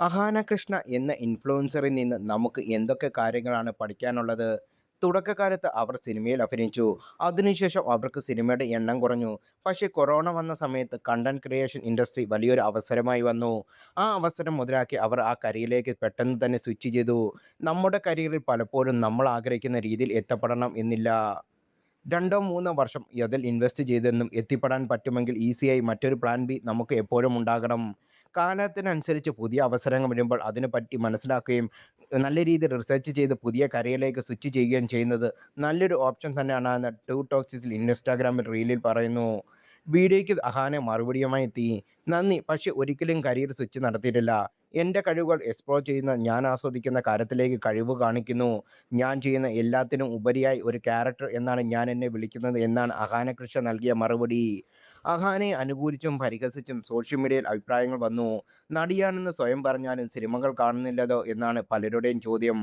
അഹാന കൃഷ്ണ എന്ന ഇൻഫ്ലുവൻസറിൽ നിന്ന് നമുക്ക് എന്തൊക്കെ കാര്യങ്ങളാണ് പഠിക്കാനുള്ളത്? തുടക്കകാലത്ത് അവർ സിനിമയിൽ അഭിനയിച്ചു. അതിനുശേഷം അവർക്ക് സിനിമയുടെ എണ്ണം കുറഞ്ഞു. പക്ഷേ കൊറോണ വന്ന സമയത്ത് കണ്ടന്റ് ക്രിയേഷൻ ഇൻഡസ്ട്രി വലിയൊരു അവസരമായി വന്നു. ആ അവസരം മുതലാക്കി അവർ ആ കരിയറിലേക്ക് പെട്ടെന്ന് തന്നെ സ്വിച്ച് ചെയ്തു. നമ്മുടെ കരിയറിൽ പലപ്പോഴും നമ്മൾ ആഗ്രഹിക്കുന്ന രീതിയിൽ എത്തപ്പെടണം എന്നില്ല. 2 3 വർഷം അതിൽ ഇൻവെസ്റ്റ് ചെയ്തെന്നും എത്തിപ്പെടാൻ പറ്റുമെങ്കിൽ ഈസിയായി മറ്റൊരു പ്ലാൻ ബി നമുക്ക് എപ്പോഴും ഉണ്ടാകണം. കാലത്തിനനുസരിച്ച് പുതിയ അവസരങ്ങൾ വരുമ്പോൾ അതിനെപ്പറ്റി മനസ്സിലാക്കുകയും നല്ല രീതിയിൽ റിസർച്ച് ചെയ്ത് പുതിയ കരിയറിലേക്ക് സ്വിച്ച് ചെയ്യുകയും ചെയ്യുന്നത് നല്ലൊരു ഓപ്ഷൻ തന്നെയാണെന്ന് ടു ടോക്സിസിൽ ഇൻസ്റ്റാഗ്രാമിൽ റീലിൽ പറയുന്നു. വീഡിയോയ്ക്ക് അഹാന മറുപടിയുമായി എത്തി. നന്ദി, പക്ഷെ ഒരിക്കലും കരിയർ സ്വിച്ച് നടത്തിയിട്ടില്ല. എൻ്റെ കഴിവുകൾ എക്സ്പ്ലോർ ചെയ്യുന്ന ഞാൻ ആസ്വദിക്കുന്ന കാര്യത്തിലേക്ക് കഴിവ് കാണിക്കുന്നു. ഞാൻ ചെയ്യുന്ന എല്ലാത്തിനും ഉപരിയായി ഒരു ക്യാരക്ടർ എന്നാണ് ഞാൻ എന്നെ വിളിക്കുന്നത് എന്നാണ് അഹാന കൃഷ്ണ നൽകിയ മറുപടി. അഹാനയെ അനുകൂലിച്ചും പരിഹസിച്ചും സോഷ്യൽ മീഡിയയിൽ അഭിപ്രായങ്ങൾ വന്നു. നടിയാണെന്ന് സ്വയം പറഞ്ഞാലും സിനിമകൾ കാണുന്നില്ലല്ലോ എന്നാണ് പലരുടെയും ചോദ്യം.